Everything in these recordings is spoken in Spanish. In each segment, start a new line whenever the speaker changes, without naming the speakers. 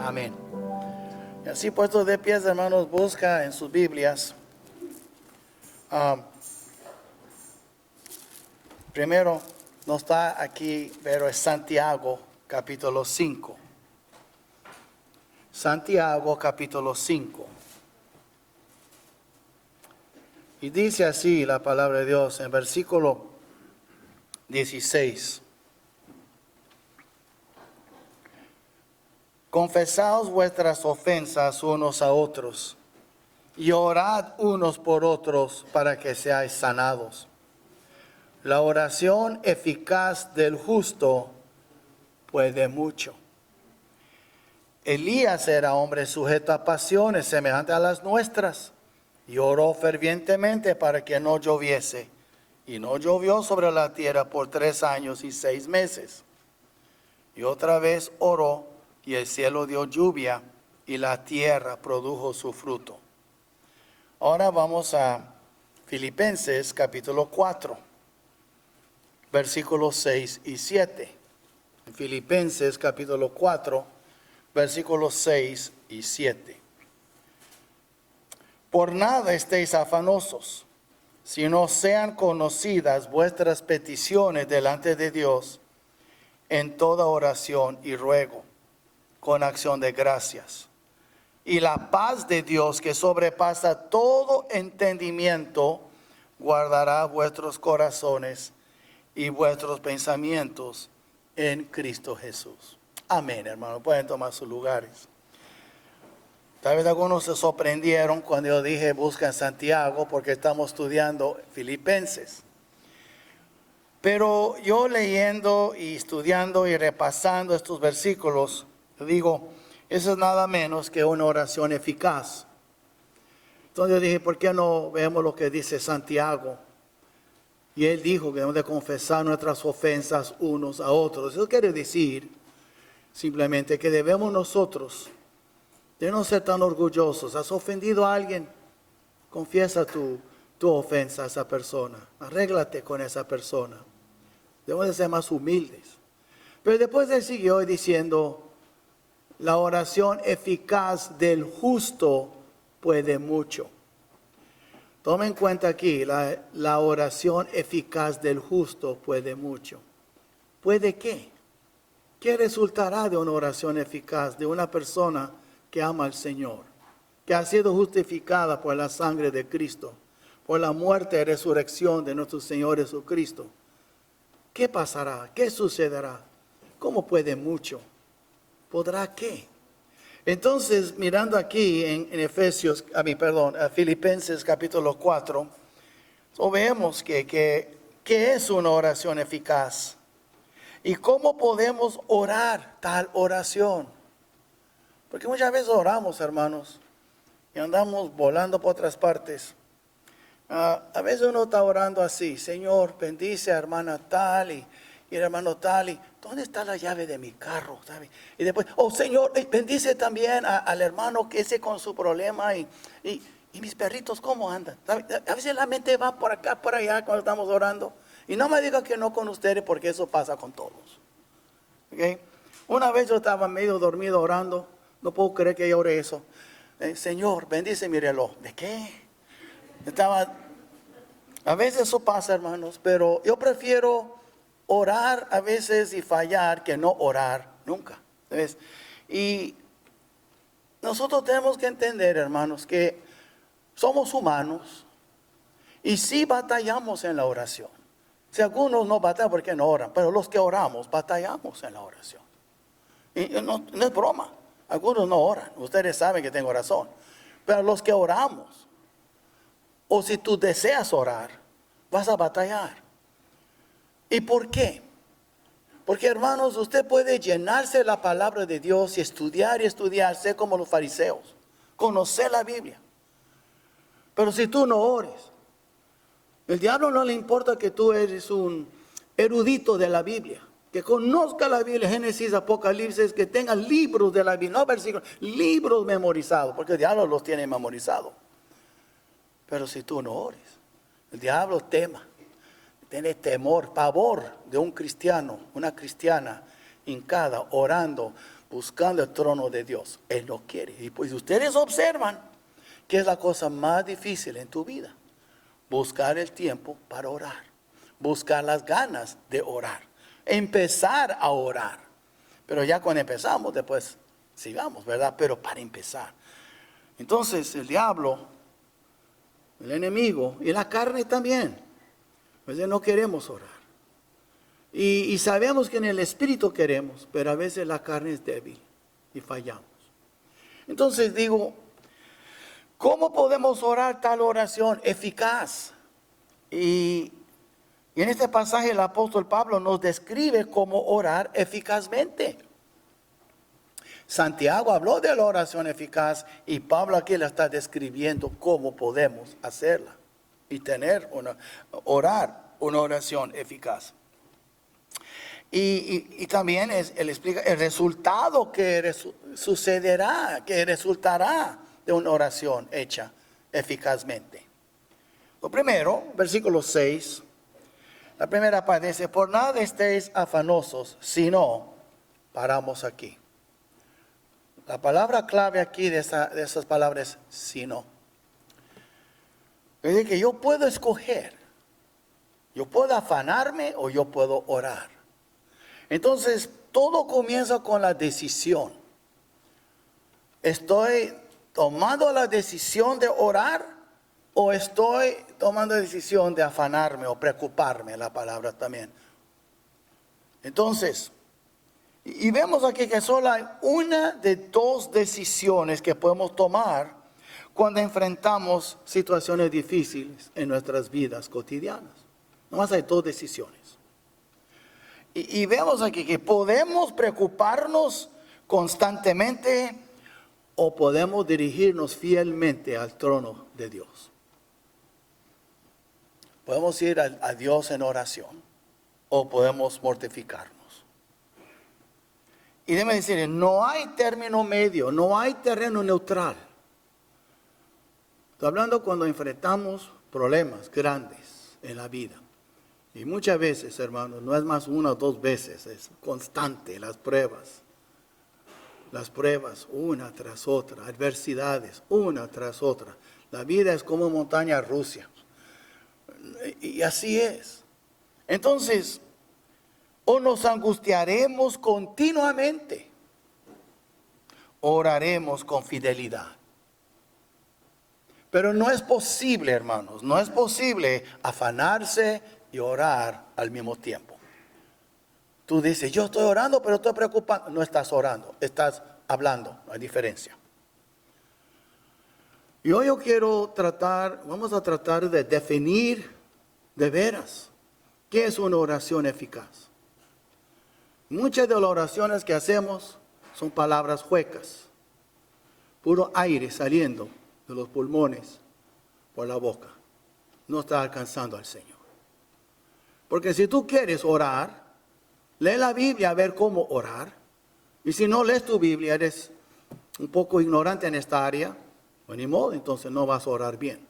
Amén. Y así puestos de pies, hermanos, busca en sus Biblias. Primero, no está aquí, pero es Santiago, capítulo 5. Santiago, capítulo 5. Y dice así la palabra de Dios en versículo 16. Confesaos vuestras ofensas unos a otros y orad unos por otros para que seáis sanados. La oración eficaz del justo puede mucho. Elías era hombre sujeto a pasiones semejantes a las nuestras y oró fervientemente para que no lloviese. Y no llovió sobre la tierra por 3 años y 6 meses. Y otra vez oró y el cielo dio lluvia y la tierra produjo su fruto. Ahora vamos a Filipenses capítulo 4, versículos 6 y 7. Filipenses capítulo 4, versículos 6 y 7. Por nada estéis afanosos, sino sean conocidas vuestras peticiones delante de Dios en toda oración y ruego, con acción de gracias. Y la paz de Dios, que sobrepasa todo entendimiento, guardará vuestros corazones y vuestros pensamientos en Cristo Jesús. Amén, hermano. Pueden tomar sus lugares. Tal vez algunos se sorprendieron cuando yo dije busca en Santiago, porque estamos estudiando Filipenses. Pero yo leyendo y estudiando y repasando estos versículos, digo, eso es nada menos que una oración eficaz. Entonces yo dije, ¿por qué no vemos lo que dice Santiago? Y él dijo que debemos de confesar nuestras ofensas unos a otros. Eso quiere decir simplemente que debemos nosotros de no ser tan orgullosos. ¿Has ofendido a alguien? Confiesa tu ofensa a esa persona. Arréglate con esa persona. Debemos de ser más humildes. Pero después él siguió diciendo, la oración eficaz del justo puede mucho. Toma en cuenta aquí, la oración eficaz del justo puede mucho. ¿Puede qué? ¿Qué resultará de una oración eficaz de una persona que ama al Señor, que ha sido justificada por la sangre de Cristo, por la muerte y resurrección de nuestro Señor Jesucristo? ¿Qué pasará? ¿Qué sucederá? ¿Cómo puede mucho? ¿Podrá qué? Entonces, mirando aquí en Filipenses capítulo 4, vemos que es una oración eficaz. ¿Y cómo podemos orar tal oración? Porque muchas veces oramos, hermanos, y andamos volando por otras partes. A veces uno está orando así, Señor, bendice a hermana tal y hermano tal, y ¿dónde está la llave de mi carro? ¿Sabe? Y después, oh Señor, bendice también al hermano que ese con su problema y mis perritos, ¿cómo andan? ¿Sabe? A veces la mente va por acá, por allá cuando estamos orando. Y no me diga que no con ustedes, porque eso pasa con todos. ¿Okay? Una vez yo estaba medio dormido orando, no puedo creer que yo oré eso. Señor, bendice mi reloj. ¿De qué? A veces eso pasa, hermanos, pero yo prefiero orar a veces y fallar que no orar nunca. ¿Ves? Y nosotros tenemos que entender, hermanos, que somos humanos y sí batallamos en la oración. Si algunos no batallan porque no oran, pero los que oramos batallamos en la oración. Y no es broma, algunos no oran, ustedes saben que tengo razón. Pero los que oramos, o si tú deseas orar, vas a batallar. ¿Y por qué? Porque, hermanos, usted puede llenarse de la palabra de Dios y estudiar, ser como los fariseos, conocer la Biblia. Pero si tú no ores, el diablo no le importa que tú eres un erudito de la Biblia, que conozca la Biblia, Génesis, Apocalipsis, que tenga libros de la Biblia, no versículos, libros memorizados, porque el diablo los tiene memorizados. Pero si tú no ores, el diablo tiene temor, pavor de un cristiano, una cristiana hincada, orando, buscando el trono de Dios. Él no quiere. Y pues ustedes observan que es la cosa más difícil en tu vida. Buscar el tiempo para orar. Buscar las ganas de orar. Empezar a orar. Pero ya cuando empezamos, después sigamos, ¿verdad? Pero para empezar. Entonces el diablo, el enemigo y la carne también. Pues no queremos orar. Y sabemos que en el espíritu queremos, pero a veces la carne es débil y fallamos. Entonces digo, ¿cómo podemos orar tal oración eficaz? Y en este pasaje el apóstol Pablo nos describe cómo orar eficazmente. Santiago habló de la oración eficaz y Pablo aquí le está describiendo cómo podemos hacerla y orar una oración eficaz. Y también él explica el resultado que sucederá, que resultará de una oración hecha eficazmente. Lo primero, versículo 6, la primera parte dice, por nada estéis afanosos, sino, paramos aquí. La palabra clave aquí de esas palabras es sino. Es decir, que yo puedo escoger, yo puedo afanarme o yo puedo orar. Entonces, todo comienza con la decisión. ¿Estoy tomando la decisión de orar o estoy tomando la decisión de afanarme o preocuparme? La palabra también. Entonces, y vemos aquí que solo hay una de dos decisiones que podemos tomar cuando enfrentamos situaciones difíciles en nuestras vidas cotidianas. Nomás hay dos decisiones. Y vemos aquí que podemos preocuparnos constantemente o podemos dirigirnos fielmente al trono de Dios. Podemos ir a Dios en oración o podemos mortificarnos. Y déjeme decir, no hay término medio, no hay terreno neutral. Estoy hablando cuando enfrentamos problemas grandes en la vida. Y muchas veces, hermanos, no es más una o dos veces, es constante las pruebas. Las pruebas una tras otra, adversidades una tras otra. La vida es como montaña rusa. Y así es. Entonces, o nos angustiaremos continuamente, oraremos con fidelidad. Pero no es posible, hermanos, no es posible afanarse y orar al mismo tiempo. Tú dices, yo estoy orando, pero estoy preocupado. No estás orando, estás hablando, no hay diferencia. Y hoy vamos a tratar de definir de veras qué es una oración eficaz. Muchas de las oraciones que hacemos son palabras huecas, puro aire saliendo de los pulmones por la boca. No está alcanzando al Señor. Porque si tú quieres orar, lee la Biblia a ver cómo orar. Y si no lees tu Biblia, eres un poco ignorante en esta área, pues ni modo, entonces no vas a orar bien.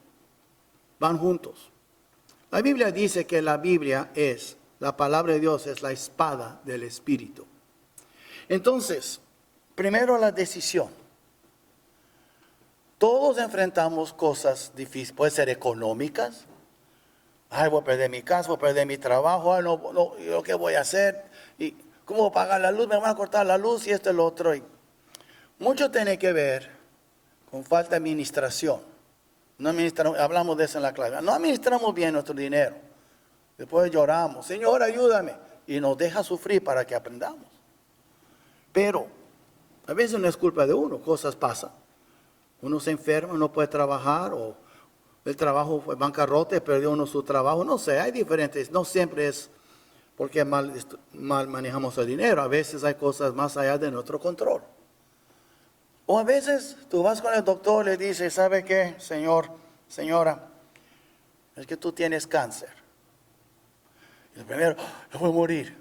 Van juntos. La Biblia dice que la palabra de Dios es la espada del Espíritu. Entonces, primero la decisión. Todos enfrentamos cosas difíciles, puede ser económicas. Ay, voy a perder mi casa, voy a perder mi trabajo, ¿yo qué voy a hacer? ¿Y cómo voy a pagar la luz? Me van a cortar la luz y esto y lo otro. Y mucho tiene que ver con falta de administración. Hablamos de eso en la clase. No administramos bien nuestro dinero. Después lloramos, Señor, ayúdame. Y nos deja sufrir para que aprendamos. Pero a veces no es culpa de uno, cosas pasan. Uno se enferma, no puede trabajar, o el trabajo fue bancarrota, perdió uno su trabajo. No sé, hay diferentes. No siempre es porque mal manejamos el dinero. A veces hay cosas más allá de nuestro control. O a veces tú vas con el doctor y le dices, ¿sabe qué, señora? Es que tú tienes cáncer. Y el primero, yo voy a morir.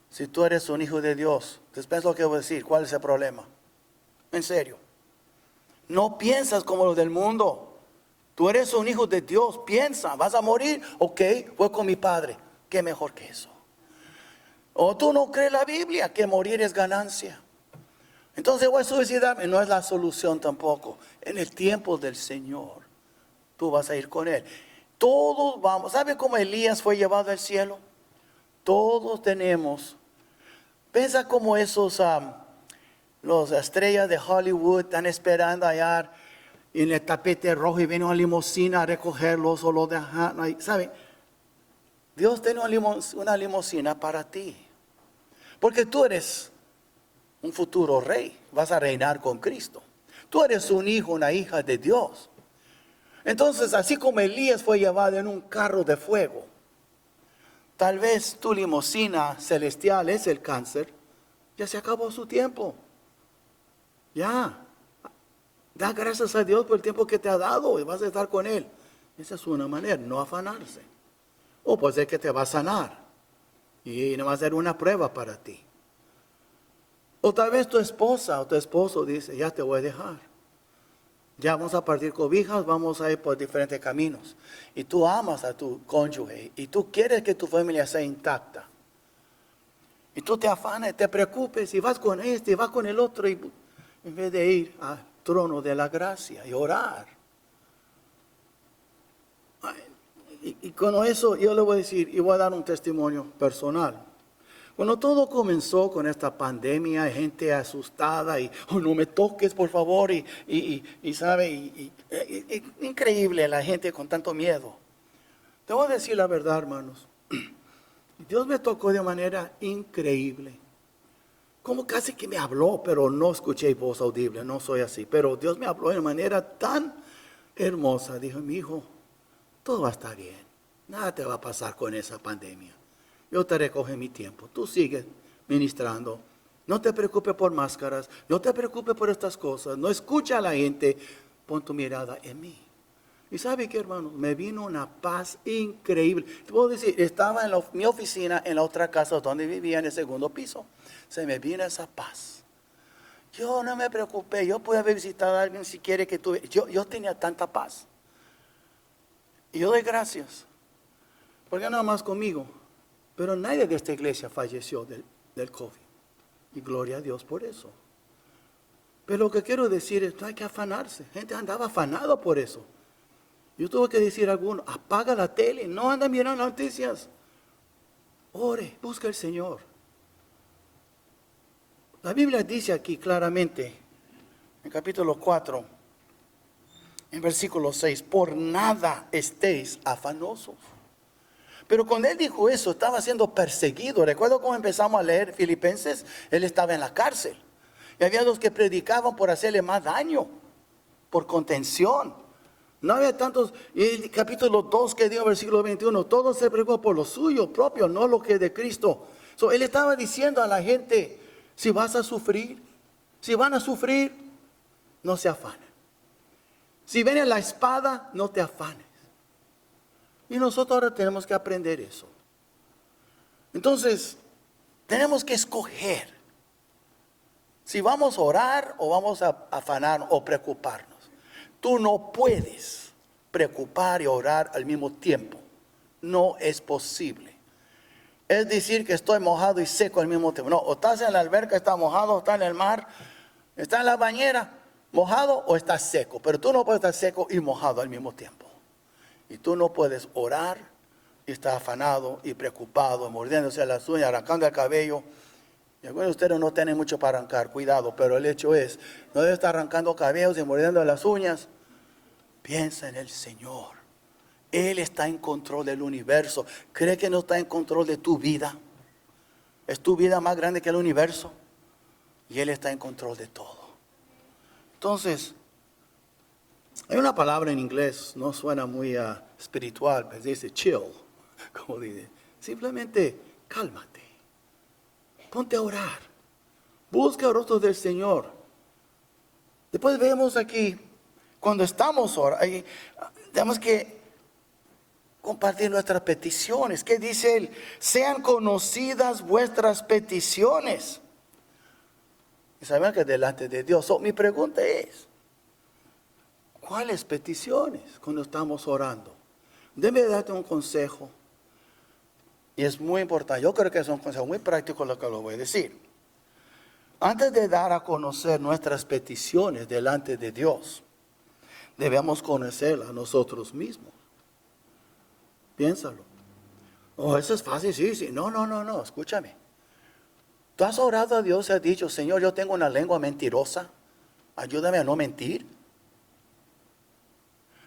Si tú eres un hijo de Dios, después lo que voy a decir, ¿cuál es el problema? En serio. No piensas como los del mundo. Tú eres un hijo de Dios, piensa, ¿vas a morir? Ok, voy con mi padre. ¿Qué mejor que eso? O tú no crees la Biblia, que morir es ganancia. Entonces voy a suicidarme. No es la solución tampoco. En el tiempo del Señor, tú vas a ir con Él. Todos vamos. ¿Sabe cómo Elías fue llevado al cielo? Todos tenemos. Piensa como esos, los estrellas de Hollywood están esperando allá en el tapete rojo y viene una limusina a recogerlos o los dejan ahí. ¿Sabe? Dios tiene una limusina para ti. Porque tú eres un futuro rey. Vas a reinar con Cristo. Tú eres un hijo, una hija de Dios. Entonces, así como Elías fue llevado en un carro de fuego, tal vez tu limusina celestial es el cáncer. Ya se acabó su tiempo. Ya. Da gracias a Dios por el tiempo que te ha dado y vas a estar con Él. Esa es una manera, no afanarse. O puede ser que te va a sanar y no va a ser una prueba para ti. O tal vez tu esposa o tu esposo dice, ya te voy a dejar. Ya vamos a partir cobijas, vamos a ir por diferentes caminos. Y tú amas a tu cónyuge y tú quieres que tu familia sea intacta. Y tú te afanas, te preocupes y vas con este y vas con el otro y en vez de ir al trono de la gracia y orar. Y con eso yo le voy a decir y voy a dar un testimonio personal. Cuando todo comenzó con esta pandemia, hay gente asustada y no me toques por favor sabe, increíble la gente con tanto miedo. Te voy a decir la verdad, hermanos. Dios me tocó de manera increíble. Como casi que me habló, pero no escuché voz audible, no soy así. Pero Dios me habló de manera tan hermosa. Dijo, mi hijo, todo va a estar bien. Nada te va a pasar con esa pandemia. Yo te recojo mi tiempo. Tú sigues ministrando. No te preocupes por máscaras. No te preocupes por estas cosas. No escucha a la gente. Pon tu mirada en mí. Y sabe qué, hermano, me vino una paz increíble. Te puedo decir, estaba en mi oficina en la otra casa donde vivía en el segundo piso. Se me vino esa paz. Yo no me preocupé. Yo pude haber visitado a alguien si quiere que tuve. Yo tenía tanta paz. Y yo doy gracias. Porque nada más conmigo. Pero nadie de esta iglesia falleció del COVID. Y gloria a Dios por eso. Pero lo que quiero decir es que no hay que afanarse. Gente andaba afanada por eso. Yo tuve que decir a alguno, apaga la tele, no anda mirando noticias. Ore, busca al Señor. La Biblia dice aquí claramente, en capítulo 4, en versículo 6, por nada estéis afanosos. Pero cuando él dijo eso, estaba siendo perseguido. Recuerdo cómo empezamos a leer Filipenses, él estaba en la cárcel. Y había los que predicaban por hacerle más daño, por contención. No había tantos, y el capítulo 2 que dio, versículo 21, todo se preocupó por lo suyo propio, no lo que de Cristo. Él estaba diciendo a la gente, si vas a sufrir, si van a sufrir, no se afanen. Si viene la espada, no te afanes. Y nosotros ahora tenemos que aprender eso. Entonces, tenemos que escoger si vamos a orar o vamos a afanar o preocuparnos. Tú no puedes preocupar y orar al mismo tiempo. No es posible. Es decir que estoy mojado y seco al mismo tiempo. No, o estás en la alberca, estás mojado, o estás en el mar, estás en la bañera, mojado o estás seco. Pero tú no puedes estar seco y mojado al mismo tiempo. Y tú no puedes orar y estar afanado y preocupado, mordiéndose las uñas, arrancando el cabello. Y algunos de ustedes no tienen mucho para arrancar, cuidado, pero el hecho es, no debe estar arrancando cabellos y mordiendo las uñas. Piensa en el Señor. Él está en control del universo. ¿Cree que no está en control de tu vida? ¿Es tu vida más grande que el universo? Y Él está en control de todo. Entonces, hay una palabra en inglés, no suena muy espiritual, pero dice chill, como dice. Simplemente cálmate. Ponte a orar. Busca el rostro del Señor. Después vemos aquí, cuando estamos orando, tenemos que compartir nuestras peticiones. ¿Qué dice Él? Sean conocidas vuestras peticiones. Y saben que delante de Dios. Mi pregunta es, ¿cuáles peticiones cuando estamos orando? Déjame darte un consejo. Y es muy importante. Yo creo que es un consejo muy práctico lo que lo voy a decir. Antes de dar a conocer nuestras peticiones delante de Dios, debemos conocerlas a nosotros mismos. Piénsalo. Oh, eso es fácil, sí, sí. No, escúchame. ¿Tú has orado a Dios y has dicho, Señor, yo tengo una lengua mentirosa, ayúdame a no mentir?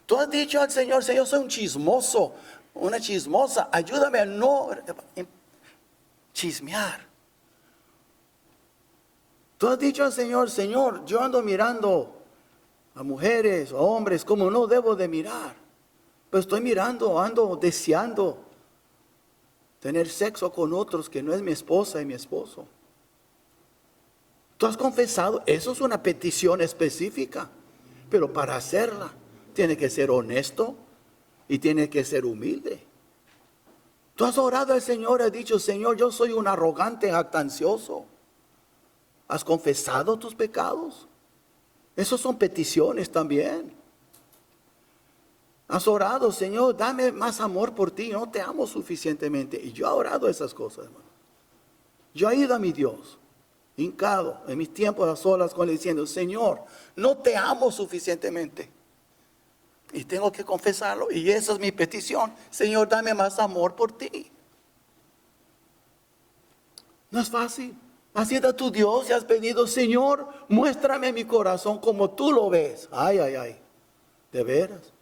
Tú has dicho al Señor, Señor, soy un chismoso, una chismosa, ayúdame a no chismear. Tú has dicho al Señor, Señor, yo ando mirando a mujeres o hombres como no debo de mirar. Pero estoy mirando, ando deseando tener sexo con otros que no es mi esposa y mi esposo. Tú has confesado, eso es una petición específica, pero para hacerla tiene que ser honesto y tiene que ser humilde. Tú has orado al Señor, has dicho, Señor, yo soy un arrogante, jactancioso. ¿Has confesado tus pecados? Esas son peticiones también. Has orado, Señor, dame más amor por ti, no te amo suficientemente. Y yo he orado esas cosas, hermano. Yo he ido a mi Dios, hincado en mis tiempos a solas con él diciendo, Señor, no te amo suficientemente. Y tengo que confesarlo, y esa es mi petición. Señor, dame más amor por ti. No es fácil. Así está tu Dios y has pedido, Señor, muéstrame mi corazón como tú lo ves. Ay, ¿de veras?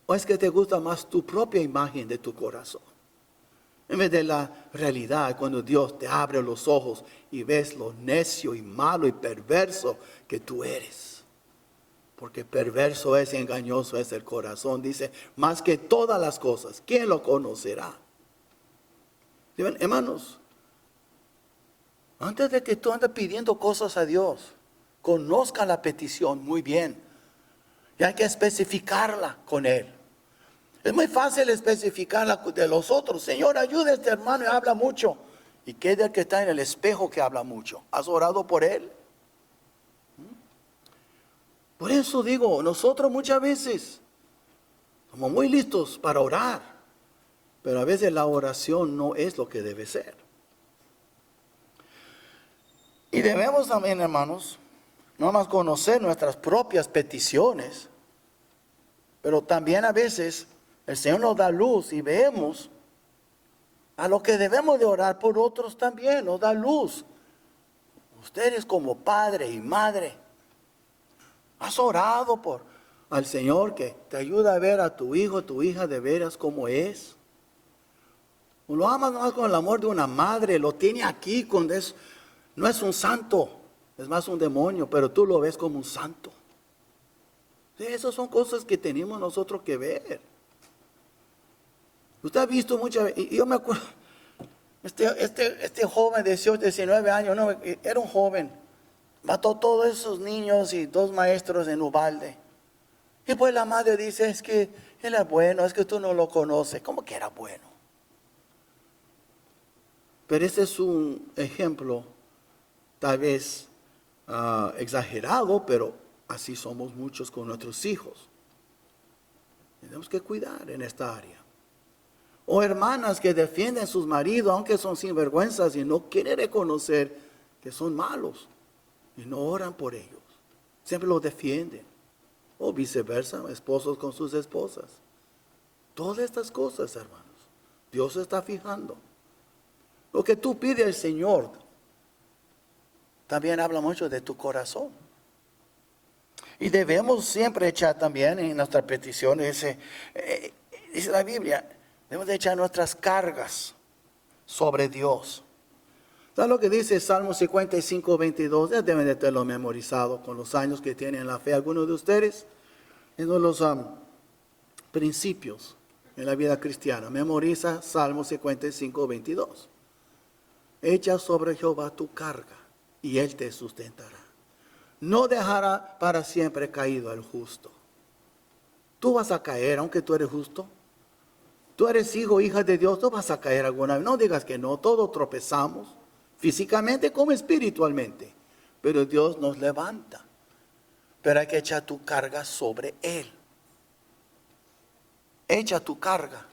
¿O es que te gusta más tu propia imagen de tu corazón? En vez de la realidad, cuando Dios te abre los ojos y ves lo necio y malo y perverso que tú eres. Porque perverso es y engañoso es el corazón. Dice, más que todas las cosas, ¿quién lo conocerá? ¿Sí ven, hermanos? Antes de que tú andes pidiendo cosas a Dios, conozca la petición muy bien. Y hay que especificarla con Él. Es muy fácil especificarla de los otros. Señor, ayuda a este hermano y habla mucho. ¿Y qué del que está en el espejo que habla mucho? ¿Has orado por él? Por eso digo, nosotros muchas veces somos muy listos para orar, pero a veces la oración no es lo que debe ser. Y debemos también, hermanos, no más conocer nuestras propias peticiones, pero también a veces el Señor nos da luz y vemos a lo que debemos de orar por otros también, nos da luz. Ustedes como padre y madre, has orado al Señor que te ayuda a ver a tu hijo, tu hija de veras como es. Lo amas más con el amor de una madre, lo tiene aquí cuando no es un santo, es más un demonio, pero tú lo ves como un santo. Sí, esas son cosas que tenemos nosotros que ver. Usted ha visto muchas veces, y yo me acuerdo, este joven de 18, 19 años, no, era un joven, mató todos esos niños y 2 maestros en Uvalde. Y pues la madre dice, es que él es bueno, es que tú no lo conoces. ¿Cómo que era bueno? Pero ese es un ejemplo, tal vez exagerado, pero así somos muchos con nuestros hijos. Tenemos que cuidar en esta área. O hermanas que defienden a sus maridos, aunque son sinvergüenzas y no quieren reconocer que son malos. Y no oran por ellos. Siempre los defienden. O viceversa, esposos con sus esposas. Todas estas cosas, hermanos, Dios está fijando. Lo que tú pides al Señor también habla mucho de tu corazón. Y debemos siempre echar también en nuestras peticiones, dice la Biblia, debemos de echar nuestras cargas sobre Dios. ¿Sabes lo que dice Salmo 55, 22? Ya deben de tenerlo memorizado con los años que tienen la fe. Algunos de ustedes, es uno de los principios en la vida cristiana. Memoriza Salmo 55, 22. Echa sobre Jehová tu carga y Él te sustentará. No dejará para siempre caído al justo. Tú vas a caer aunque tú eres justo. Tú eres hijo, hija de Dios, tú vas a caer alguna vez. No digas que no, todos tropezamos, físicamente como espiritualmente. Pero Dios nos levanta. Pero hay que echar tu carga sobre Él. Echa tu carga.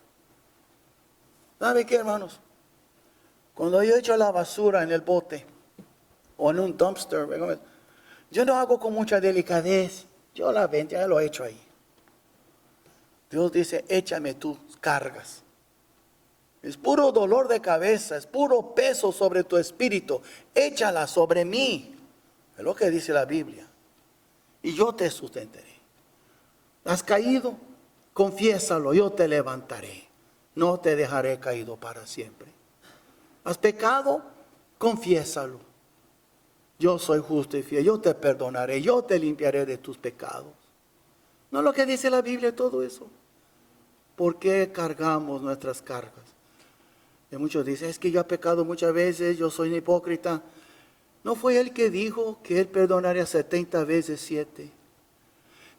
¿Sabe qué, hermanos? Cuando yo echo la basura en el bote, o en un dumpster. Yo no hago con mucha delicadez. Yo la vendo, ya lo he hecho ahí. Dios dice, échame tus cargas. Es puro dolor de cabeza, es puro peso sobre tu espíritu. Échala sobre mí. Es lo que dice la Biblia. Y yo te sustentaré. ¿Has caído? Confiésalo, yo te levantaré. No te dejaré caído para siempre. ¿Has pecado? Confiésalo. Yo soy justo y fiel, yo te perdonaré, yo te limpiaré de tus pecados. ¿No es lo que dice la Biblia todo eso? ¿Por qué cargamos nuestras cargas? Y muchos dicen, es que yo he pecado muchas veces, yo soy un hipócrita. ¿No fue él que dijo que él perdonaría 70 veces 7?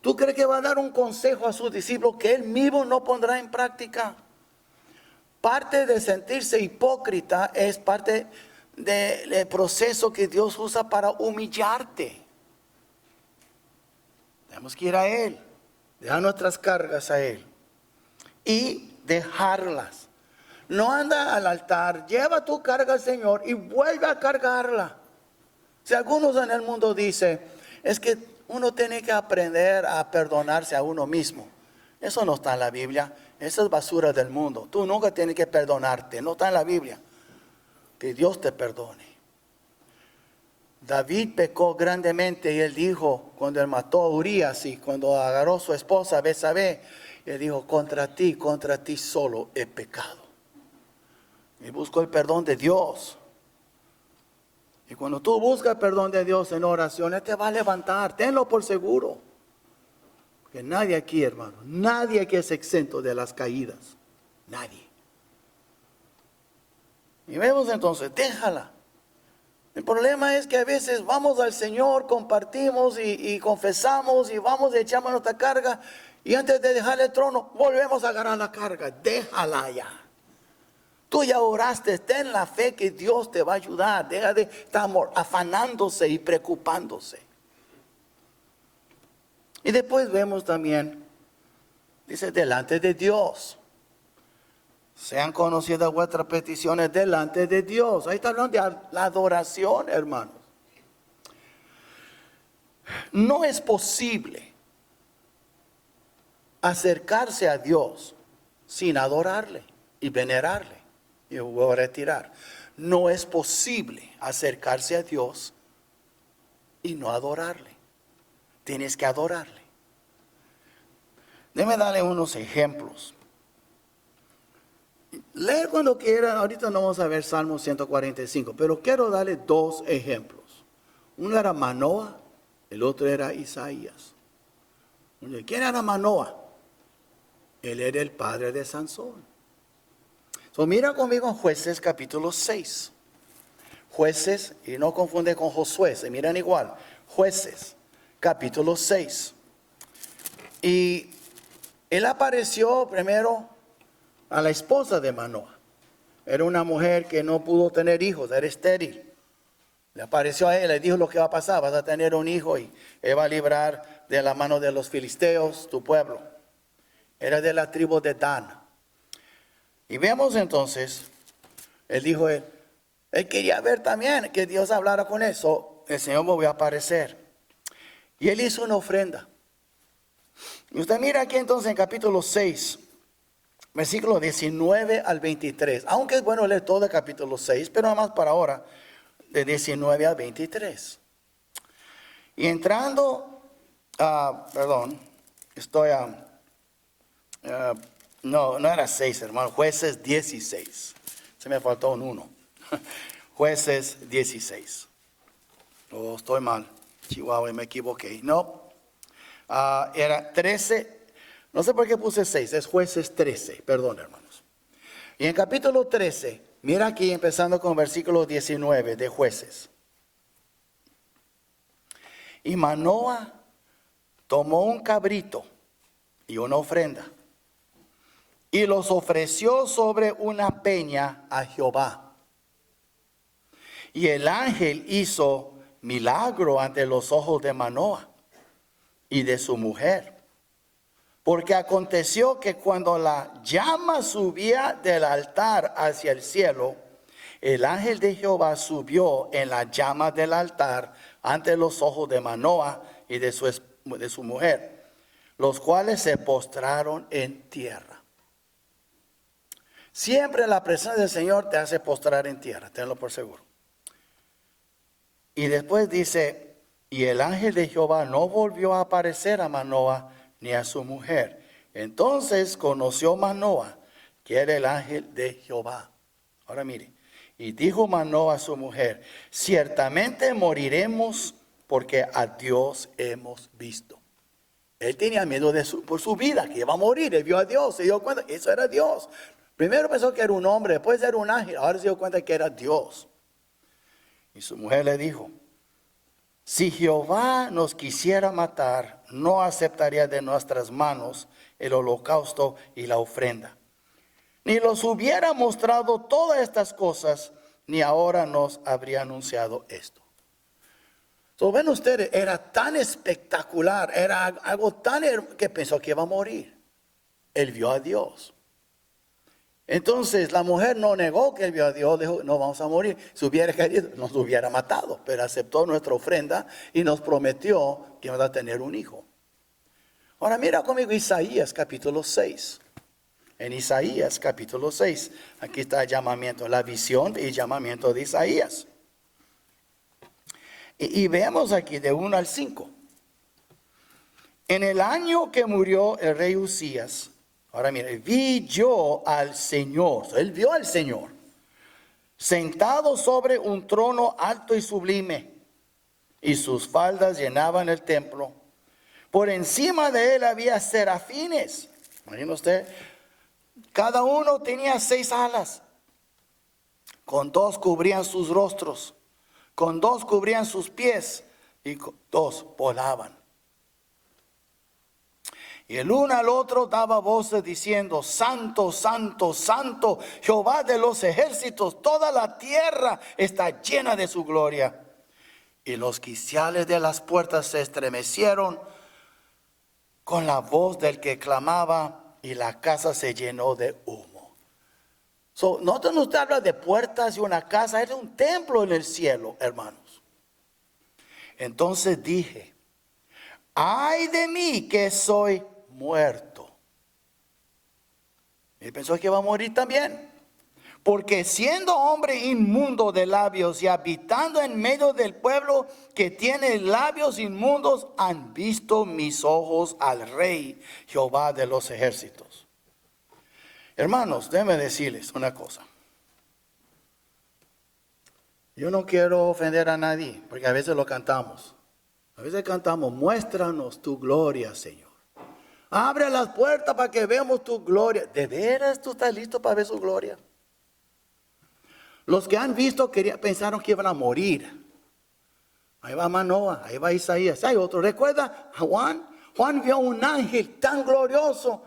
¿Tú crees que va a dar un consejo a sus discípulos que él mismo no pondrá en práctica? Parte de sentirse hipócrita es parte del proceso que Dios usa para humillarte. Tenemos que ir a Él, dejar nuestras cargas a Él y dejarlas. No anda al altar, lleva tu carga al Señor y vuelve a cargarla. Si algunos en el mundo dicen, es que uno tiene que aprender a perdonarse a uno mismo. Eso no está en la Biblia, eso es basura del mundo. Tú nunca tienes que perdonarte, no está en la Biblia. Que Dios te perdone. David pecó grandemente y él dijo, cuando él mató a Urías y cuando agarró a su esposa Betsabé, él dijo, contra ti solo he pecado. Y buscó el perdón de Dios. Y cuando tú buscas el perdón de Dios en oración, Él te va a levantar, tenlo por seguro. Porque nadie aquí, hermano, nadie aquí es exento de las caídas. Nadie. Y vemos entonces, déjala. El problema es que a veces vamos al Señor, compartimos y confesamos y vamos y echamos nuestra carga. Y antes de dejar el trono, volvemos a agarrar la carga. Déjala ya. Tú ya oraste, ten la fe que Dios te va a ayudar. Deja de estar afanándose y preocupándose. Y después vemos también, dice, delante de Dios. Sean conocidas vuestras peticiones delante de Dios. Ahí está hablando de la adoración, hermanos. No es posible acercarse a Dios sin adorarle y venerarle. Y voy a retirar. No es posible acercarse a Dios y no adorarle. Tienes que adorarle. Déjame darle unos ejemplos. Leer cuando quieran, ahorita no vamos a ver Salmo 145, pero quiero darle dos ejemplos. Uno era Manoah, el otro era Isaías. ¿Quién era Manoah? Él era el padre de Sansón. Mira conmigo en Jueces capítulo 6. Jueces, y no confunde con Josué, se miran igual. Jueces capítulo 6. Y él apareció primero a la esposa de Manoah. Era una mujer que no pudo tener hijos, era estéril. Le apareció a él, le dijo lo que va a pasar, vas a tener un hijo y él va a librar de la mano de los filisteos tu pueblo. Era de la tribu de Dan. Y vemos entonces, él dijo, él quería ver también que Dios hablara con él. El Señor volvió a aparecer. Y él hizo una ofrenda. Y usted mira aquí entonces en capítulo 6. Versículo 19 al 23. Aunque es bueno leer todo el capítulo 6, pero nada más para ahora, de 19 al 23. Y entrando, no era 6, hermano, Jueces 16. Se me faltó un 1. Jueces 16. Oh, estoy mal, Chihuahua, me equivoqué. No, era 13. No sé por qué puse 6, es Jueces 13, perdón, hermanos. Y en capítulo 13, mira aquí empezando con versículo 19 de Jueces. Y Manoah tomó un cabrito y una ofrenda y los ofreció sobre una peña a Jehová. Y el ángel hizo milagro ante los ojos de Manoah y de su mujer. Porque aconteció que cuando la llama subía del altar hacia el cielo, el ángel de Jehová subió en la llama del altar ante los ojos de Manoah y de su mujer, los cuales se postraron en tierra. Siempre la presencia del Señor te hace postrar en tierra, tenlo por seguro. Y después dice, y el ángel de Jehová no volvió a aparecer a Manoah ni a su mujer. Entonces conoció Manoah que era el ángel de Jehová. Ahora mire, y dijo Manoah a su mujer, ciertamente moriremos porque a Dios hemos visto. Él tenía miedo por su vida, que iba a morir. Él vio a Dios, se dio cuenta que eso era Dios. Primero pensó que era un hombre, después era un ángel, ahora se dio cuenta que era Dios. Y su mujer le dijo, si Jehová nos quisiera matar, no aceptaría de nuestras manos el holocausto y la ofrenda. Ni los hubiera mostrado todas estas cosas, ni ahora nos habría anunciado esto. So, ven ustedes, era tan espectacular, era algo tan que pensó que iba a morir. Él vio a Dios. Entonces la mujer no negó que él vio a Dios, dijo, no vamos a morir. Si hubiera querido, nos hubiera matado, pero aceptó nuestra ofrenda y nos prometió que iba a tener un hijo. Ahora mira conmigo Isaías capítulo 6. En Isaías capítulo 6, aquí está el llamamiento, la visión y el llamamiento de Isaías. Y vemos aquí de 1 al 5. En el año que murió el rey Usías, ahora mire, vi yo al Señor, él vio al Señor, sentado sobre un trono alto y sublime, y sus faldas llenaban el templo. Por encima de él había serafines, imagina usted, cada uno tenía 6 alas, con 2 cubrían sus rostros, con 2 cubrían sus pies, y con 2 volaban. Y el uno al otro daba voces diciendo, Santo, Santo, Santo, Jehová de los ejércitos, toda la tierra está llena de su gloria. Y los quiciales de las puertas se estremecieron con la voz del que clamaba, y la casa se llenó de humo. No usted habla de puertas y una casa, es un templo en el cielo, hermanos. Entonces dije, ay de mí que soy muerto. Y pensó que iba a morir también. Porque siendo hombre inmundo de labios y habitando en medio del pueblo que tiene labios inmundos, han visto mis ojos al Rey Jehová de los ejércitos. Hermanos, déjenme decirles una cosa. Yo no quiero ofender a nadie, porque a veces lo cantamos. A veces cantamos, muéstranos tu gloria, Señor. Abre las puertas para que veamos tu gloria. ¿De veras tú estás listo para ver su gloria? Los que han visto pensaron que iban a morir. Ahí va Manoah, ahí va Isaías, hay otro. ¿Recuerda a Juan? Juan vio un ángel tan glorioso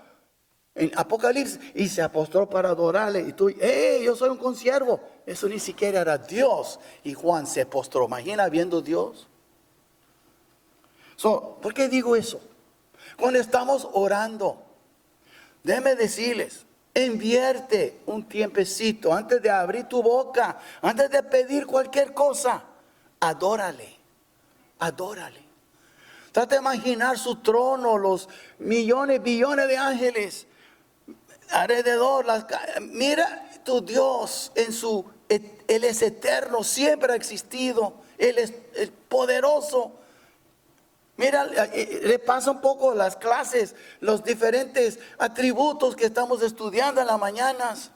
en Apocalipsis y se postró para adorarle. Y tú, yo soy un consiervo. Eso ni siquiera era Dios. Y Juan se postró. Imagina viendo Dios. ¿Por qué digo eso? Cuando estamos orando, déjenme decirles, invierte un tiempecito antes de abrir tu boca, antes de pedir cualquier cosa. Adórale, adórale. Trata de imaginar su trono, los millones, billones de ángeles alrededor. Mira tu Dios Él es eterno, siempre ha existido. Él es el poderoso. Mira, repasa un poco las clases, los diferentes atributos que estamos estudiando en las mañanas.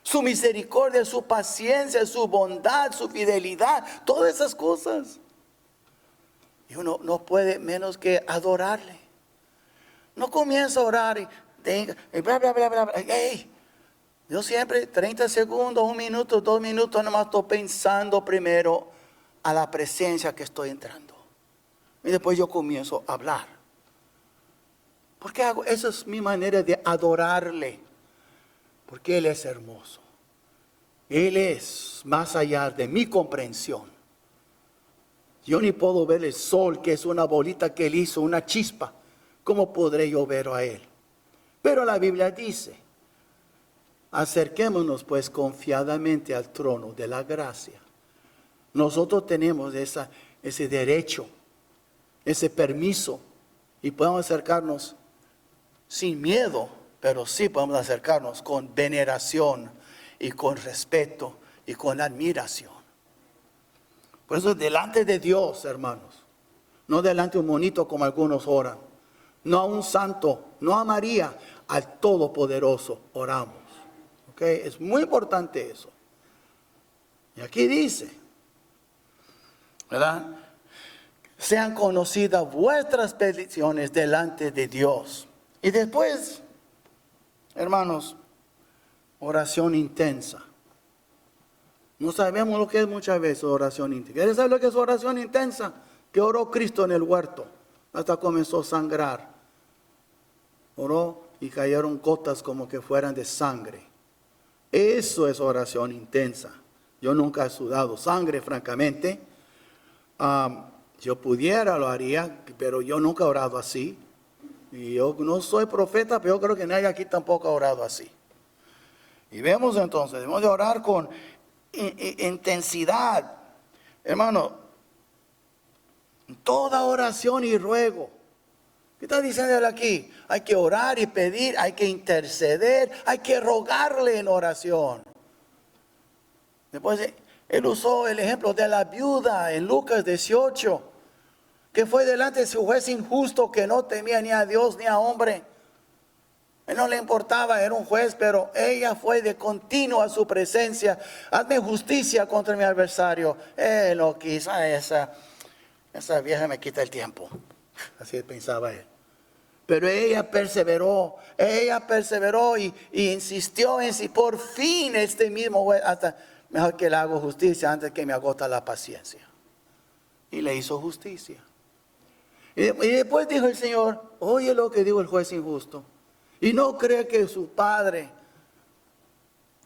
Su misericordia, su paciencia, su bondad, su fidelidad, todas esas cosas. Y uno no puede menos que adorarle. No comienza a orar y bla, bla, bla, bla, bla. Hey, yo siempre 30 segundos, 1 minuto, 2 minutos, nomás estoy pensando primero a la presencia que estoy entrando. Y después yo comienzo a hablar. ¿Por qué hago? Esa es mi manera de adorarle. Porque Él es hermoso. Él es más allá de mi comprensión. Yo ni puedo ver el sol, que es una bolita que Él hizo, una chispa. ¿Cómo podré yo ver a Él? Pero la Biblia dice Acerquémonos pues confiadamente al trono de la gracia. Nosotros tenemos ese derecho, ese permiso, y podemos acercarnos sin miedo, pero sí podemos acercarnos con veneración y con respeto y con admiración. Por eso delante de Dios, hermanos, no delante de un monito como algunos oran, no a un santo, no a María, al Todopoderoso oramos. ¿Ok? Es muy importante eso. Y aquí dice, ¿verdad? Sean conocidas vuestras peticiones delante de Dios. Y después, hermanos, oración intensa. No sabemos lo que es muchas veces oración intensa. ¿Quieres saber lo que es oración intensa? Que oró Cristo en el huerto, hasta comenzó a sangrar. Oró y cayeron gotas como que fueran de sangre. Eso es oración intensa. Yo nunca he sudado sangre, francamente. Si yo pudiera lo haría, pero yo nunca he orado así. Y yo no soy profeta, pero yo creo que nadie aquí tampoco ha orado así. Y vemos entonces, debemos de orar con intensidad. Hermano, toda oración y ruego. ¿Qué está diciendo él aquí? Hay que orar y pedir, hay que interceder, hay que rogarle en oración. Después él usó el ejemplo de la viuda en Lucas 18, que fue delante de su juez injusto que no temía ni a Dios ni a hombre. Él no le importaba, era un juez, pero ella fue de continuo a su presencia. Hazme justicia contra mi adversario. Lo quiso, esa vieja me quita el tiempo. Así pensaba él. Pero ella perseveró y insistió en sí. Por fin este mismo juez, hasta mejor que le hago justicia antes que me agota la paciencia. Y le hizo justicia. Y después dijo el Señor, oye lo que dijo el juez injusto. Y no cree que su Padre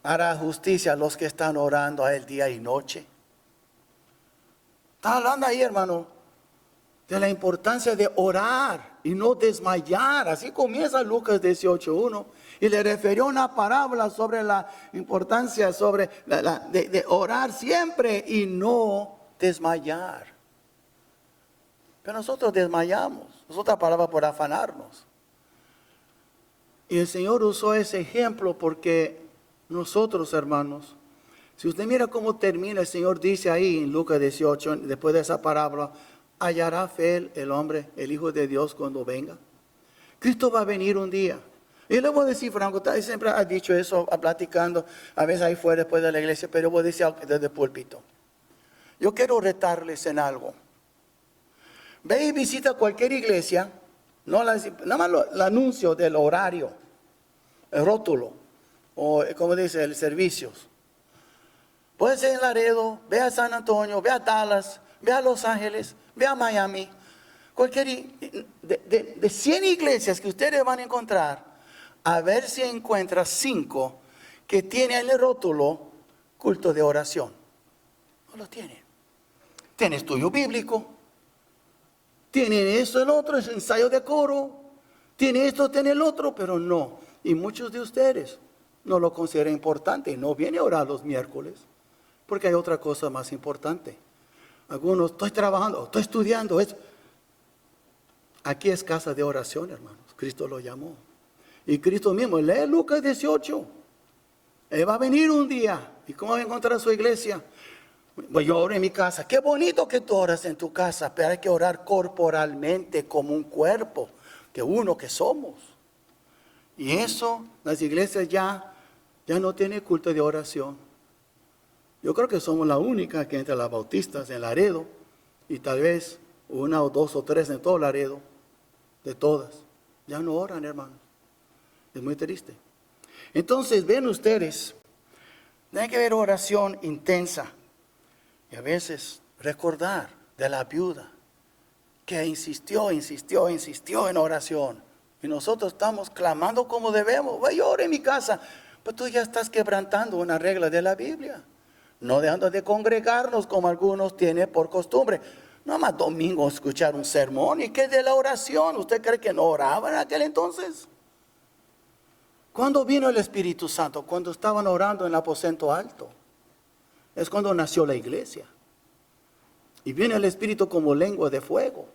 hará justicia a los que están orando a él día y noche. Está hablando ahí, hermano, de la importancia de orar y no desmayar. Así comienza Lucas 18:1. Y le refirió una parábola sobre la importancia de orar siempre y no desmayar. Pero nosotros desmayamos. Es otra palabra por afanarnos. Y el Señor usó ese ejemplo porque nosotros, hermanos, si usted mira cómo termina, el Señor dice ahí en Lucas 18, después de esa parábola, ¿hallará fe el hombre, el Hijo de Dios cuando venga? Cristo va a venir un día. Y le voy a decir, Franco, siempre ha dicho eso, platicando, a veces ahí fuera después de la iglesia, pero yo voy a decir algo desde el púlpito. Yo quiero retarles en algo. Ve y visita cualquier iglesia, nada más el anuncio del horario, el rótulo, o como dice, el servicios. Puede ser en Laredo, ve a San Antonio, ve a Dallas, ve a Los Ángeles, ve a Miami. De 100 iglesias que ustedes van a encontrar, a ver si encuentra 5 que tienen el rótulo culto de oración. No lo tienen. Tiene estudio bíblico. Tiene esto, el otro, es ensayo de coro. Tiene esto, tiene el otro, pero no. Y muchos de ustedes no lo consideran importante. No viene a orar los miércoles, porque hay otra cosa más importante. Algunos, estoy trabajando, estoy estudiando. Aquí es casa de oración, hermanos. Cristo lo llamó. Y Cristo mismo, lee Lucas 18. Él va a venir un día. ¿Y cómo va a encontrar su iglesia? Pues yo oro en mi casa. Qué bonito que tú oras en tu casa, pero hay que orar corporalmente como un cuerpo, que uno que somos. Y eso, las iglesias ya no tienen culto de oración. Yo creo que somos la única que entre las bautistas en Laredo, y tal vez 1 o 2 o 3 en todo Laredo, de todas. Ya no oran, hermanos. Es muy triste. Entonces, ven ustedes, tiene que haber oración intensa. Y a veces recordar de la viuda que insistió en oración. Y nosotros estamos clamando como debemos. Yo oro en mi casa. Pero tú ya estás quebrantando una regla de la Biblia. No dejando de congregarnos como algunos tienen por costumbre. No más domingo escuchar un sermón. ¿Y qué de la oración? ¿Usted cree que no oraba en aquel entonces? ¿Cuándo vino el Espíritu Santo? Cuando estaban orando en el aposento alto. Es cuando nació la iglesia. Y viene el Espíritu como lengua de fuego.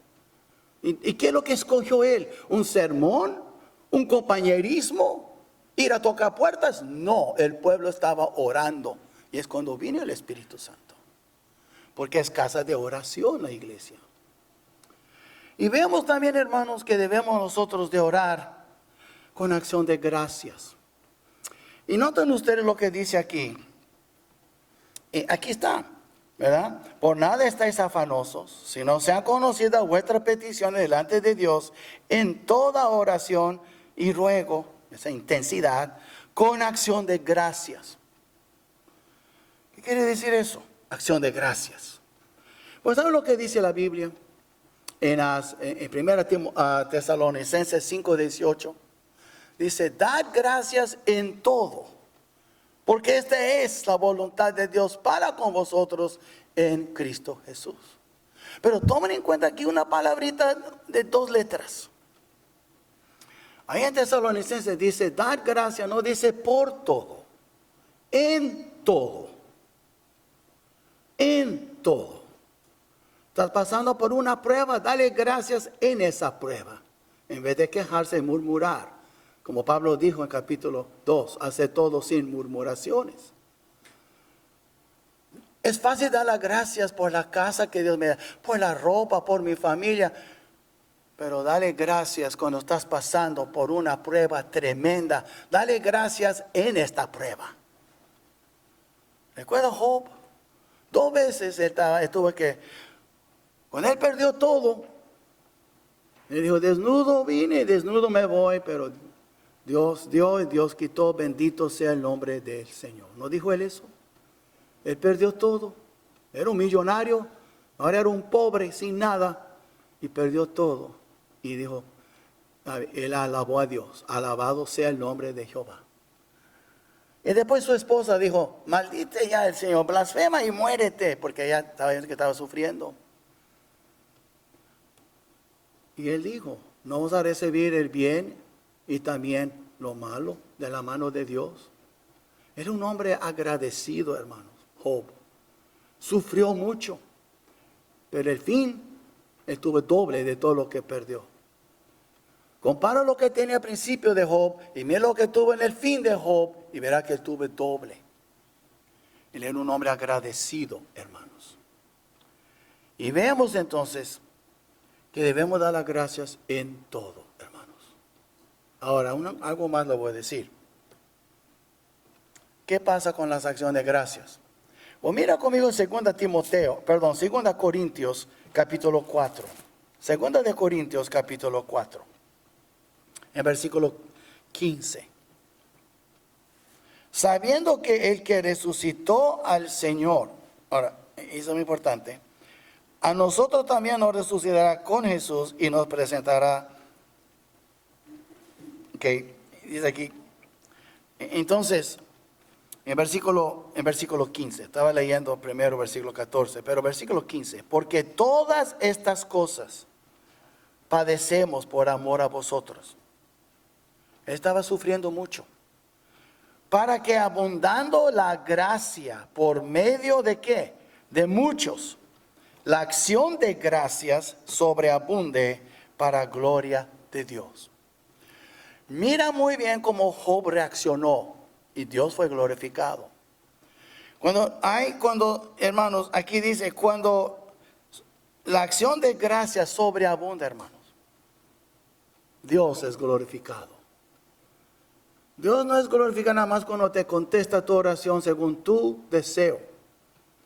¿Y qué es lo que escogió él? ¿Un sermón? ¿Un compañerismo? ¿Ir a tocar puertas? No, el pueblo estaba orando. Y es cuando vino el Espíritu Santo. Porque es casa de oración la iglesia. Y vemos también, hermanos, que debemos nosotros de orar con acción de gracias. Y noten ustedes lo que dice aquí. Aquí está, ¿verdad? Por nada estáis afanosos, sino sean conocidas vuestras peticiones delante de Dios en toda oración y ruego, esa intensidad, con acción de gracias. ¿Qué quiere decir eso? Acción de gracias. Pues ¿saben lo que dice la Biblia? En 1 Tesalonicenses 5:18. Dice, dad gracias en todo, porque esta es la voluntad de Dios para con vosotros en Cristo Jesús. Pero tomen en cuenta aquí una palabrita de 2 letras. Ahí en Tesalonicenses dice, dad gracias, no dice por todo, en todo. En todo. Estás pasando por una prueba, dale gracias en esa prueba. En vez de quejarse y murmurar. Como Pablo dijo en capítulo 2, hace todo sin murmuraciones. Es fácil dar las gracias por la casa que Dios me da, por la ropa, por mi familia. Pero dale gracias cuando estás pasando por una prueba tremenda. Dale gracias en esta prueba. ¿Recuerda Job? 2 veces estuvo que, cuando él perdió todo, él dijo, desnudo vine, desnudo me voy, pero Dios dio y Dios quitó, bendito sea el nombre del Señor. ¿No dijo él eso? Él perdió todo. Era un millonario, ahora era un pobre sin nada y perdió todo. Y dijo, él alabó a Dios, alabado sea el nombre de Jehová. Y después su esposa dijo, maldite ya el Señor, blasfema y muérete, porque ella estaba sufriendo. Y él dijo, no vamos a recibir el bien y también lo malo de la mano de Dios. Era un hombre agradecido, hermanos, Job. Sufrió mucho, pero el fin, él tuvo doble de todo lo que perdió. Compara lo que tenía al principio de Job y mira lo que tuvo en el fin de Job y verá que él tuvo doble. Él era un hombre agradecido, hermanos. Y veamos entonces que debemos dar las gracias en todo, hermanos. Ahora, algo más le voy a decir. ¿Qué pasa con las acciones de gracias? Pues mira conmigo en 2 Corintios capítulo 4. 2 de Corintios capítulo 4. En versículo 15. Sabiendo que el que resucitó al Señor, ahora, eso es muy importante, a nosotros también nos resucitará con Jesús y nos presentará. Ok, dice aquí. Entonces, en versículo 15, estaba leyendo primero versículo 14, pero versículo 15, porque todas estas cosas padecemos por amor a vosotros. Él estaba sufriendo mucho. Para que abundando la gracia por medio de ¿qué? De muchos, la acción de gracias sobreabunde para gloria de Dios. Mira muy bien cómo Job reaccionó y Dios fue glorificado. Hermanos, aquí dice, cuando la acción de gracias sobreabunda, hermanos, Dios es glorificado. Dios no es glorificado nada más cuando te contesta tu oración según tu deseo.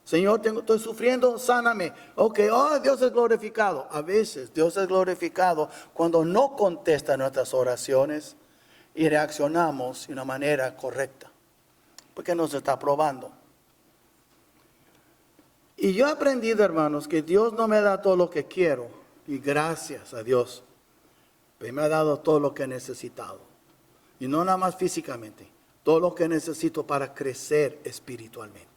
Señor, estoy sufriendo, sáname. Ok, Dios es glorificado. A veces Dios es glorificado cuando no contesta nuestras oraciones y reaccionamos de una manera correcta. Porque nos está probando. Y yo he aprendido, hermanos, que Dios no me da todo lo que quiero. Y gracias a Dios, me ha dado todo lo que he necesitado. Y no nada más físicamente, todo lo que necesito para crecer espiritualmente.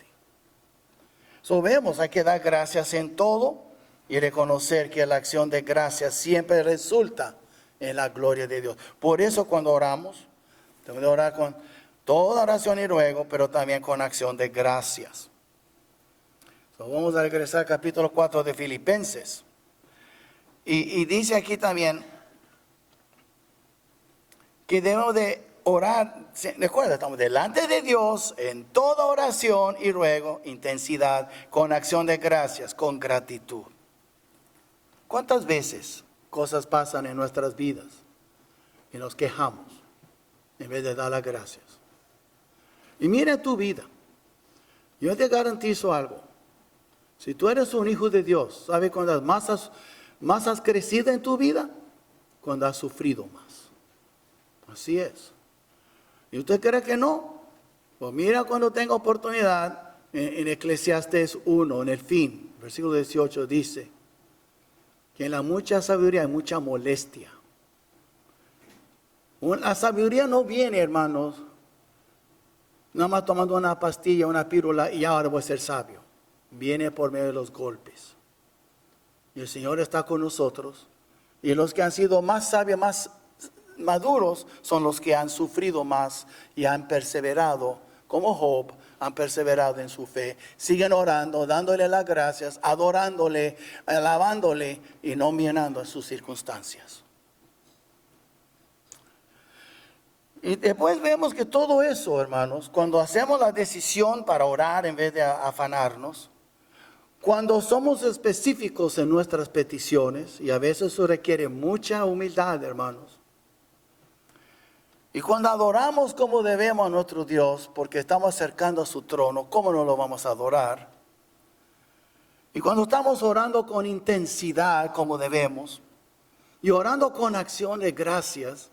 Vemos, hay que dar gracias en todo y reconocer que la acción de gracias siempre resulta en la gloria de Dios. Por eso cuando oramos, Debemos de orar con toda oración y ruego, pero también con acción de gracias. Vamos a regresar al capítulo 4 de Filipenses. Y dice aquí también que debemos de orar, recuerda, estamos delante de Dios en toda oración y ruego, intensidad, con acción de gracias, con gratitud. ¿Cuántas veces cosas pasan en nuestras vidas y nos quejamos en vez de dar las gracias? Y mira tu vida. Yo te garantizo algo. Si tú eres un hijo de Dios, ¿sabes cuándo más has crecido en tu vida? Cuando has sufrido más. Así es. ¿Y usted cree que no? Pues mira cuando tenga oportunidad, en Eclesiastés 1, en el fin, versículo 18 dice, que en la mucha sabiduría hay mucha molestia. La sabiduría no viene, hermanos, nada más tomando una pastilla, una pílula y ahora voy a ser sabio. Viene por medio de los golpes. Y el Señor está con nosotros. Y los que han sido más sabios, más maduros, son los que han sufrido más y han perseverado, como Job, han perseverado en su fe. Siguen orando, dándole las gracias, adorándole, alabándole y no mirando en sus circunstancias. Y después vemos que todo eso, hermanos, cuando hacemos la decisión para orar en vez de afanarnos, cuando somos específicos en nuestras peticiones, y a veces eso requiere mucha humildad, hermanos, y cuando adoramos como debemos a nuestro Dios, porque estamos acercando a su trono, ¿cómo no lo vamos a adorar? Y cuando estamos orando con intensidad como debemos, y orando con acción de gracias,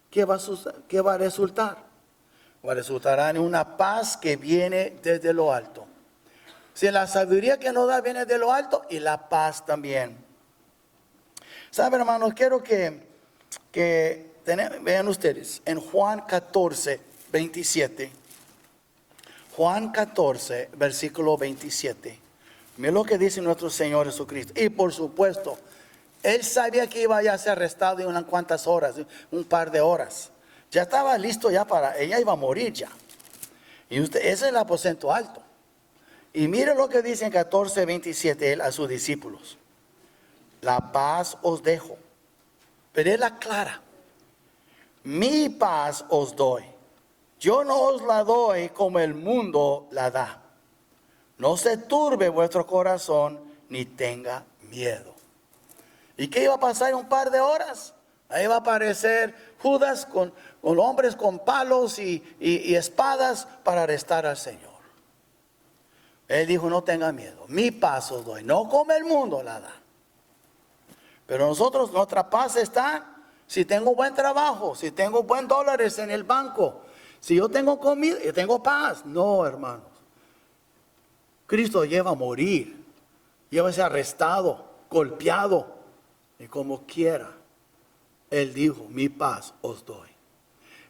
¿qué va a resultar? Va a resultar en una paz que viene desde lo alto. Si la sabiduría que nos da viene de lo alto, y la paz también. ¿Saben, hermanos? Quiero que vean ustedes, en Juan 14, 27. Juan 14, versículo 27. Miren lo que dice nuestro Señor Jesucristo. Y por supuesto, Él sabía que iba a ser arrestado en unas cuantas horas, un par de horas. Ya estaba listo ella iba a morir ya. Y ese es el aposento alto. Y mire lo que dice en 14, 27 Él a sus discípulos. La paz os dejo. Pero Él aclara. Mi paz os doy. Yo no os la doy como el mundo la da. No se turbe vuestro corazón ni tenga miedo. ¿Y qué iba a pasar en un par de horas? Ahí va a aparecer Judas con hombres con palos y espadas para arrestar al Señor. Él dijo, no tenga miedo, mi paz os doy, no como el mundo la da. Pero nosotros, nuestra paz está, si tengo buen trabajo, si tengo buen dólares en el banco, si yo tengo comida, yo tengo paz. No, hermanos. Cristo lleva a morir, lleva a ser arrestado, golpeado, y como quiera. Él dijo, mi paz os doy.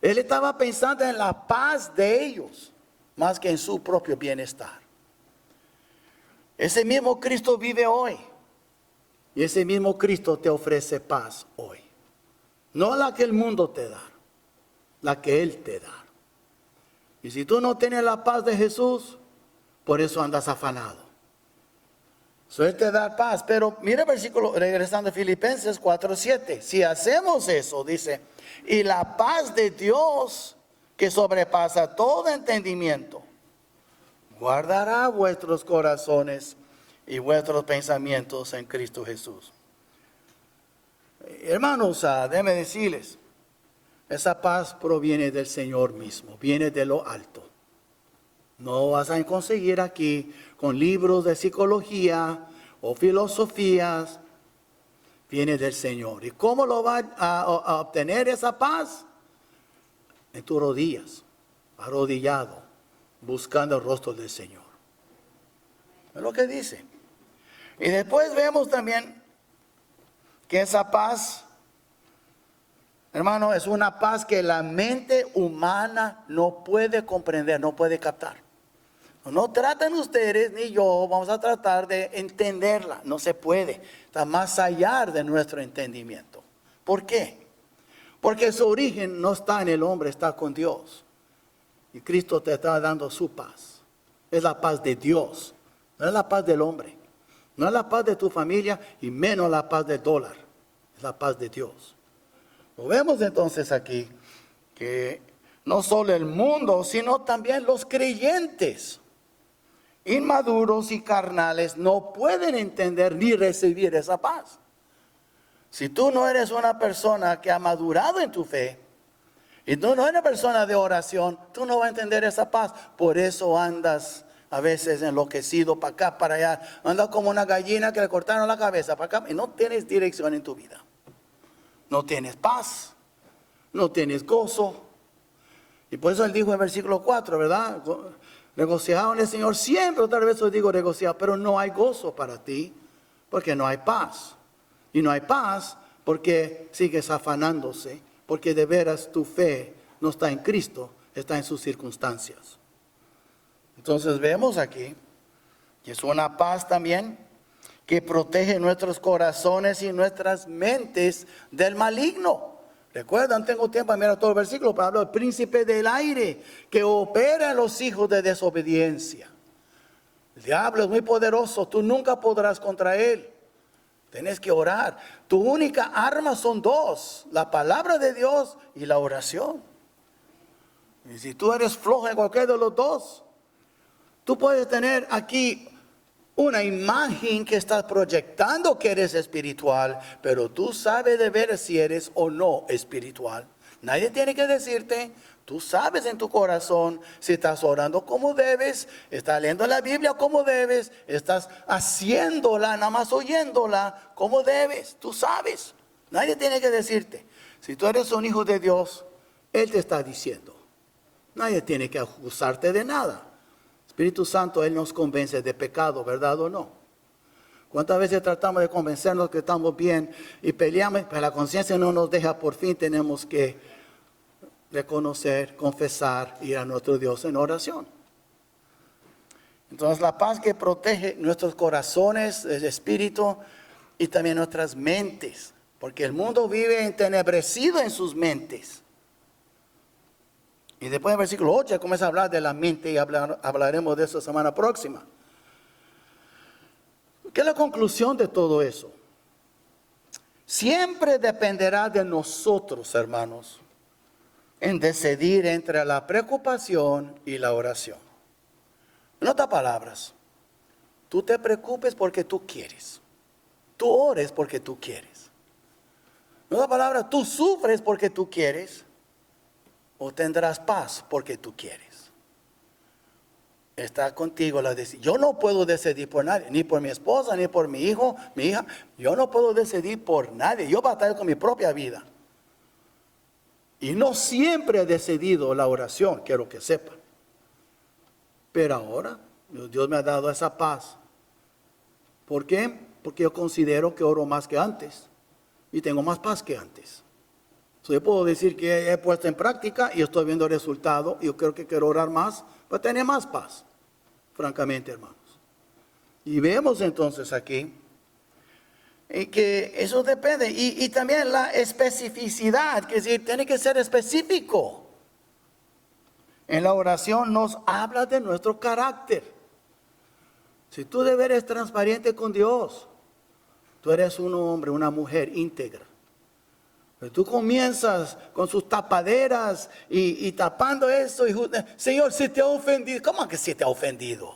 Él estaba pensando en la paz de ellos, más que en su propio bienestar. Ese mismo Cristo vive hoy. Y ese mismo Cristo te ofrece paz hoy. No la que el mundo te da, la que Él te da. Y si tú no tienes la paz de Jesús, por eso andas afanado. Él te da paz. Pero mira el versículo, regresando a Filipenses 4:7. Si hacemos eso, dice, y la paz de Dios, que sobrepasa todo entendimiento, guardará vuestros corazones y vuestros pensamientos en Cristo Jesús. Hermanos, déjenme decirles, esa paz proviene del Señor mismo, viene de lo alto. No vas a conseguir aquí con libros de psicología o filosofías, viene del Señor. ¿Y cómo lo va a obtener esa paz? En tus rodillas, arrodillado, buscando el rostro del Señor. Es lo que dice. Y después vemos también que esa paz, hermano, es una paz que la mente humana no puede comprender, no puede captar. No traten ustedes ni yo, vamos a tratar de entenderla. No se puede. Está más allá de nuestro entendimiento. ¿Por qué? Porque su origen no está en el hombre, está con Dios. Y Cristo te está dando su paz. Es la paz de Dios, no es la paz del hombre. No es la paz de tu familia y menos la paz del dólar. Es la paz de Dios. Lo vemos entonces aquí que no solo el mundo, sino también los creyentes inmaduros y carnales no pueden entender ni recibir esa paz. Si tú no eres una persona que ha madurado en tu fe, y tú no eres una persona de oración, tú no vas a entender esa paz. Por eso andas a veces enloquecido para acá, para allá. Andas como una gallina que le cortaron la cabeza para acá y no tienes dirección en tu vida. No tienes paz, no tienes gozo. Y por eso él dijo en versículo 4, ¿verdad? Regocijaos en el Señor siempre. Otra vez os digo regocijaos, pero no hay gozo para ti porque no hay paz. Y no hay paz porque sigues afanándose, porque de veras tu fe no está en Cristo, está en sus circunstancias. Entonces vemos aquí que es una paz también que protege nuestros corazones y nuestras mentes del maligno. Recuerdan, tengo tiempo de mirar todo el versículo para hablar del príncipe del aire que opera en los hijos de desobediencia. El diablo es muy poderoso, tú nunca podrás contra él. Tienes que orar. Tu única arma son dos: la palabra de Dios y la oración. Y si tú eres flojo en cualquiera de los dos, tú puedes tener aquí una imagen que estás proyectando que eres espiritual, pero tú sabes de ver si eres o no espiritual. Nadie tiene que decirte. Tú sabes en tu corazón si estás orando como debes, estás leyendo la Biblia como debes, estás haciéndola, nada más oyéndola como debes. Tú sabes. Nadie tiene que decirte. Si tú eres un hijo de Dios, Él te está diciendo. Nadie tiene que acusarte de nada. Espíritu Santo, Él nos convence de pecado, ¿verdad o no? ¿Cuántas veces tratamos de convencernos que estamos bien y peleamos, pero la conciencia no nos deja? Por fin tenemos que reconocer, confesar, ir a nuestro Dios en oración. Entonces la paz que protege nuestros corazones, el espíritu y también nuestras mentes, porque el mundo vive entenebrecido en sus mentes. Y después en el versículo 8 comienza a hablar de la mente y hablaremos de eso la semana próxima. ¿Qué es la conclusión de todo eso? Siempre dependerá de nosotros, hermanos, en decidir entre la preocupación y la oración. En otras palabras, tú te preocupes porque tú quieres. Tú ores porque tú quieres. En otras palabras, tú sufres porque tú quieres o tendrás paz porque tú quieres. Está contigo la decisión. Yo no puedo decidir por nadie, ni por mi esposa, ni por mi hijo, mi hija. Yo no puedo decidir por nadie. Yo batallo con mi propia vida. Y no siempre he decidido la oración, quiero que sepan. Pero ahora Dios me ha dado esa paz. ¿Por qué? Porque yo considero que oro más que antes. Y tengo más paz que antes. Yo puedo decir que he puesto en práctica y estoy viendo el resultado. Y yo creo que quiero orar más para tener más paz. Francamente, hermanos. Y vemos entonces aquí que eso depende. Y también la especificidad, que es decir, tiene que ser específico. En la oración nos habla de nuestro carácter. Si tú debes ser transparente con Dios, tú eres un hombre, una mujer íntegra. Pero tú comienzas con sus tapaderas y tapando eso. Señor, si te ha ofendido. ¿Cómo que si te ha ofendido?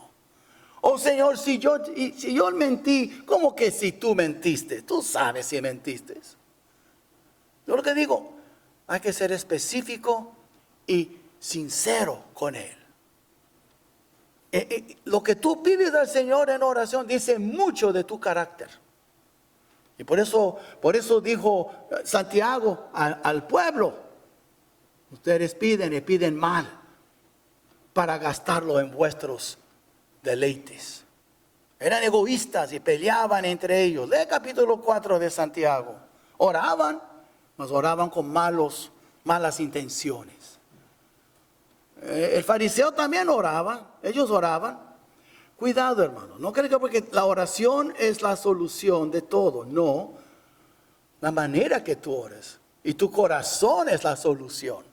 Oh Señor, si yo mentí, ¿cómo que si tú mentiste? Tú sabes si mentiste. Yo lo que digo, hay que ser específico y sincero con Él. Lo que tú pides al Señor en oración dice mucho de tu carácter. Y por eso dijo Santiago al pueblo: ustedes piden y piden mal para gastarlo en vuestros deleites. Eran egoístas y peleaban entre ellos. Lee el capítulo 4 de Santiago. Oraban, mas oraban con malas intenciones. El fariseo también oraba, ellos oraban. Cuidado, hermano, no creo que porque la oración es la solución de todo. No, la manera que tú ores Y tu corazón es la solución.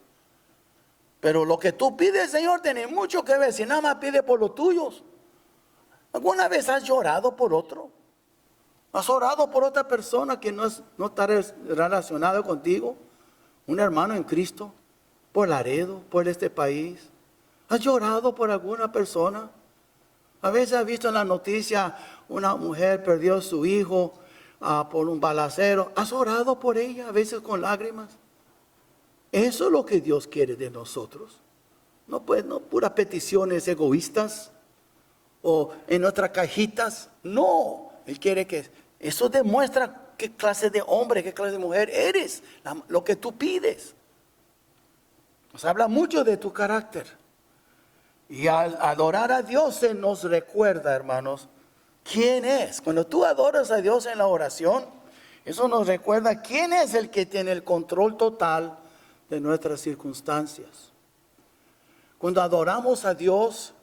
Pero lo que tú pides, Señor, tiene mucho que ver. Si nada más pide por los tuyos. ¿Alguna vez has llorado por otro? ¿Has orado por otra persona que no está relacionada contigo? Un hermano en Cristo, por Laredo, por este país. ¿Has llorado por alguna persona? A veces has visto en la noticia una mujer perdió a su hijo por un balacero. ¿Has orado por ella, a veces con lágrimas? Eso es lo que Dios quiere de nosotros. No puras peticiones egoístas o en nuestras cajitas. No, Él quiere que eso demuestra qué clase de hombre, qué clase de mujer eres, lo que tú pides. Nos habla mucho de tu carácter. Y al adorar a Dios se nos recuerda, hermanos, quién es. Cuando tú adoras a Dios en la oración, eso nos recuerda quién es el que tiene el control total de nuestras circunstancias. Cuando adoramos a Dios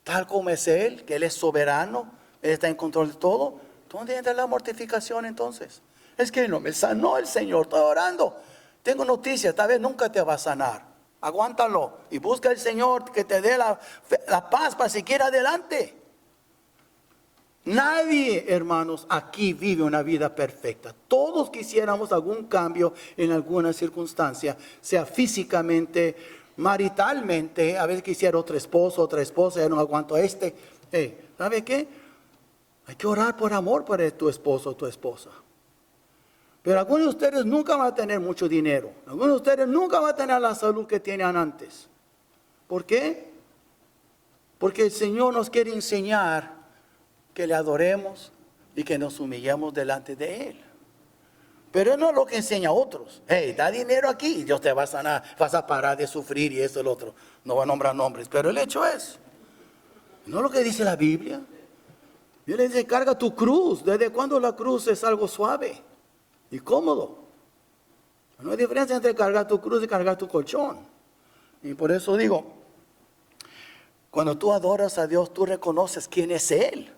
tal como es Él, que Él es soberano, Él está en control de todo, ¿dónde entra la mortificación entonces? Es que no me sanó el Señor, estoy orando. Tengo noticias, tal vez nunca te va a sanar. Aguántalo y busca al Señor que te dé la paz para seguir adelante. Nadie, hermanos, aquí vive una vida perfecta. Todos quisiéramos algún cambio en alguna circunstancia, sea físicamente, maritalmente. A veces quisiera otro esposo, otra esposa, ya no aguanto a este. ¿Sabe qué? Hay que orar por amor para tu esposo o tu esposa. Pero algunos de ustedes nunca van a tener mucho dinero. Algunos de ustedes nunca van a tener la salud que tenían antes. ¿Por qué? Porque el Señor nos quiere enseñar que le adoremos y que nos humillemos delante de Él. Pero no es lo que enseña a otros. Da dinero aquí y Dios te va a sanar. Vas a parar de sufrir y eso y lo otro. No voy a nombrar nombres, pero el hecho es. No es lo que dice la Biblia. Dios le dice, carga tu cruz. ¿Desde cuándo la cruz es algo suave y cómodo? No hay diferencia entre cargar tu cruz y cargar tu colchón. Y por eso digo, cuando tú adoras a Dios, tú reconoces quién es Él.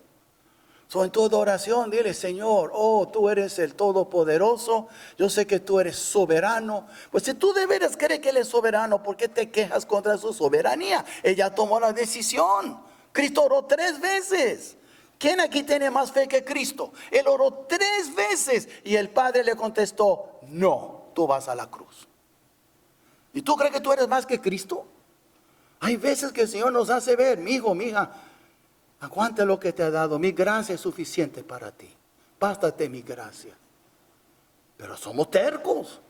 En tu adoración, dile, Señor, tú eres el Todopoderoso, yo sé que tú eres soberano. Pues si tú de veras crees que Él es soberano, ¿por qué te quejas contra su soberanía? Ella tomó la decisión. Cristo oró 3 veces. ¿Quién aquí tiene más fe que Cristo? Él oró 3 veces y el Padre le contestó, no, tú vas a la cruz. ¿Y tú crees que tú eres más que Cristo? Hay veces que el Señor nos hace ver, mi hijo, mi hija, aguanta lo que te ha dado, mi gracia es suficiente para ti. Bástate mi gracia. Pero somos tercos.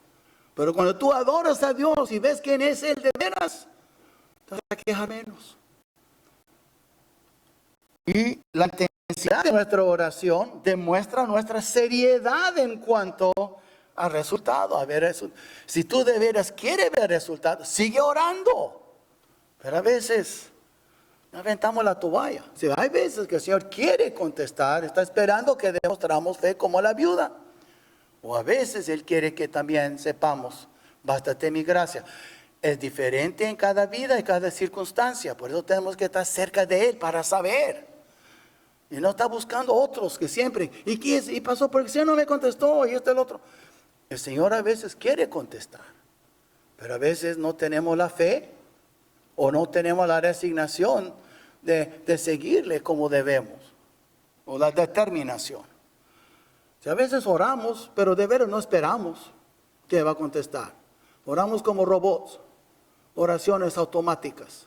Pero cuando tú adoras a Dios y ves quién es Él de veras, te vas a quejar menos. Y la intensidad de nuestra oración demuestra nuestra seriedad en cuanto al resultado. A ver, si tú de veras quieres ver resultados, sigue orando. Pero a veces aventamos la toalla. Hay veces que el Señor quiere contestar, está esperando que demostramos fe como la viuda. O a veces Él quiere que también sepamos, bástate mi gracia. Es diferente en cada vida y cada circunstancia. Por eso tenemos que estar cerca de Él para saber. Y no está buscando otros que siempre, y pasó porque el Señor no me contestó, y el otro. El Señor a veces quiere contestar, pero a veces no tenemos la fe, o no tenemos la resignación de seguirle como debemos, o la determinación. A veces oramos, pero de veras no esperamos que va a contestar. Oramos como robots, oraciones automáticas.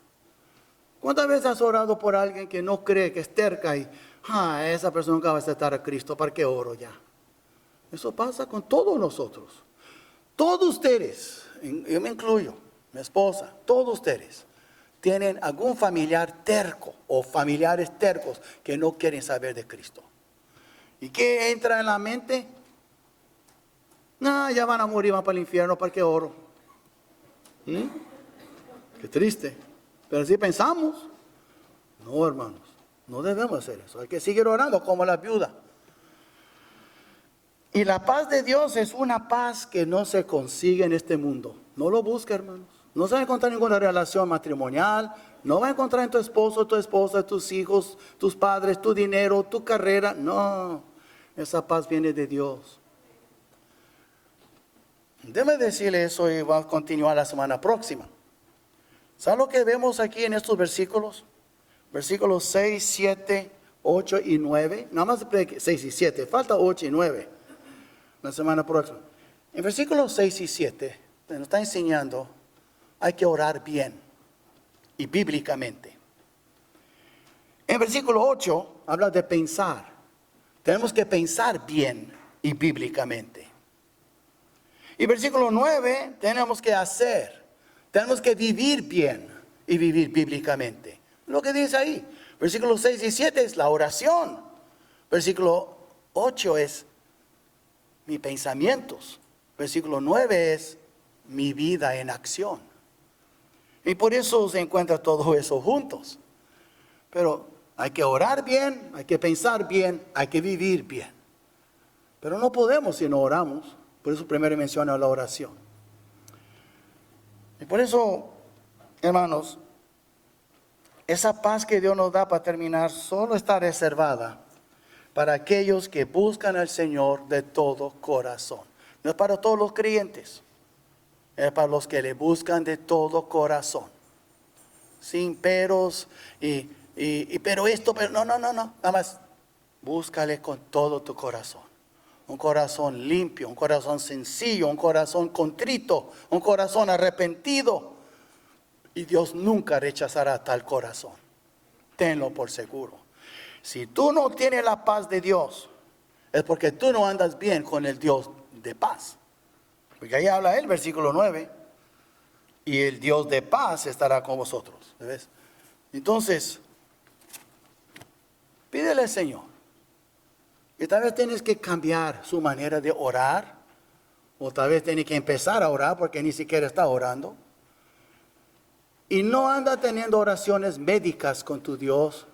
¿Cuántas veces has orado por alguien que no cree, que es terca y esa persona nunca va a aceptar a Cristo, ¿para qué oro ya? Eso pasa con todos nosotros. Todos ustedes, yo me incluyo, mi esposa, todos ustedes tienen algún familiar terco o familiares tercos que no quieren saber de Cristo. ¿Y qué entra en la mente? Ya van a morir, van para el infierno, ¿para qué oro? Qué triste. Pero si pensamos, no, hermanos, no debemos hacer eso. Hay que seguir orando como la viuda. Y la paz de Dios es una paz que no se consigue en este mundo. No lo busque, hermanos. No se va a encontrar ninguna relación matrimonial. No va a encontrar en tu esposo, tu esposa, tus hijos, tus padres, tu dinero, tu carrera. No, esa paz viene de Dios. Déjeme decirle eso y vamos a continuar la semana próxima. ¿Sabe lo que vemos aquí en estos versículos? Versículos 6, 7, 8 y 9. Nada más 6 y 7. Falta 8 y 9. La semana próxima. En versículos 6 y 7 nos está enseñando hay que orar bien y bíblicamente. En versículo 8 habla de pensar. Tenemos que pensar bien y bíblicamente. Y versículo 9 tenemos que hacer. Tenemos que vivir bien y vivir bíblicamente. Lo que dice ahí. Versículos 6 y 7 es la oración. Versículo 8 es mis pensamientos. Versículo 9 es mi vida en acción. Y por eso se encuentra todo eso juntos. Pero hay que orar bien, hay que pensar bien, hay que vivir bien. Pero no podemos si no oramos. Por eso primero menciona la oración. Y por eso, hermanos, esa paz que Dios nos da para terminar solo está reservada para aquellos que buscan al Señor de todo corazón. No es para todos los creyentes, es para los que le buscan de todo corazón. Sin peros pero esto, pero no. Nada más búscale con todo tu corazón. Un corazón limpio, un corazón sencillo, un corazón contrito, un corazón arrepentido. Y Dios nunca rechazará tal corazón. Tenlo por seguro. Si tú no tienes la paz de Dios, es porque tú no andas bien con el Dios de paz. Porque ahí habla el versículo 9. Y el Dios de paz estará con vosotros. ¿Ves? Entonces, pídele al Señor. Y tal vez tienes que cambiar su manera de orar. O tal vez tienes que empezar a orar porque ni siquiera está orando. Y no anda teniendo oraciones médicas con tu Dios.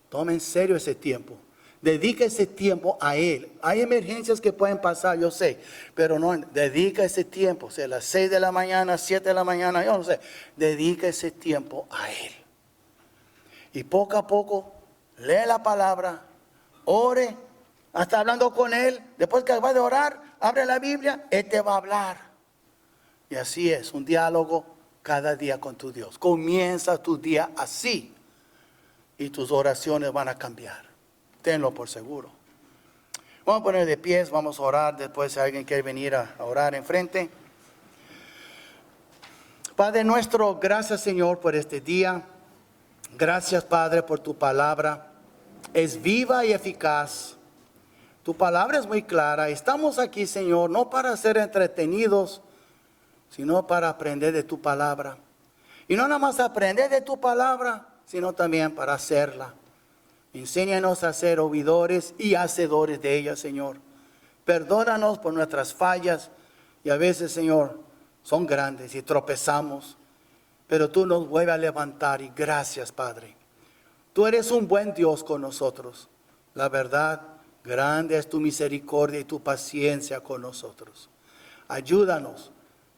Toma en serio ese tiempo. Dedica ese tiempo a Él. Hay emergencias que pueden pasar, yo sé. Pero no, dedica ese tiempo. O sea, a las 6 de la mañana, 7 de la mañana, yo no sé. Dedica ese tiempo a Él. Y poco a poco, lee la palabra. Ore. Hasta hablando con Él. Después que acabas de orar, abre la Biblia. Él te va a hablar. Y así es, un diálogo cada día con tu Dios. Comienza tu día así. Y tus oraciones van a cambiar. Tenlo por seguro. Vamos a poner de pies, vamos a orar. Después si alguien quiere venir a orar enfrente. Padre nuestro, gracias Señor por este día. Gracias Padre por tu palabra. Es viva y eficaz. Tu palabra es muy clara. Estamos aquí Señor, no para ser entretenidos, sino para aprender de tu palabra. Y no nada más aprender de tu palabra, sino también para hacerla. Enséñanos a ser oidores y hacedores de ella, Señor. Perdónanos por nuestras fallas. Y a veces, Señor, son grandes y tropezamos. Pero tú nos vuelves a levantar y gracias, Padre. Tú eres un buen Dios con nosotros. La verdad, grande es tu misericordia y tu paciencia con nosotros. Ayúdanos.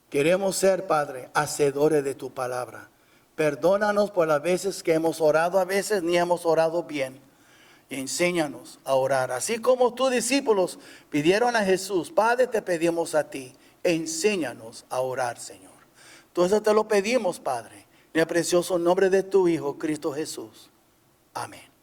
Queremos ser, Padre, hacedores de tu palabra. Perdónanos por las veces que hemos orado, a veces ni hemos orado bien. Y enséñanos a orar. Así como tus discípulos pidieron a Jesús, Padre, te pedimos a ti, enséñanos a orar, Señor. Todo eso te lo pedimos, Padre, en el precioso nombre de tu Hijo, Cristo Jesús. Amén.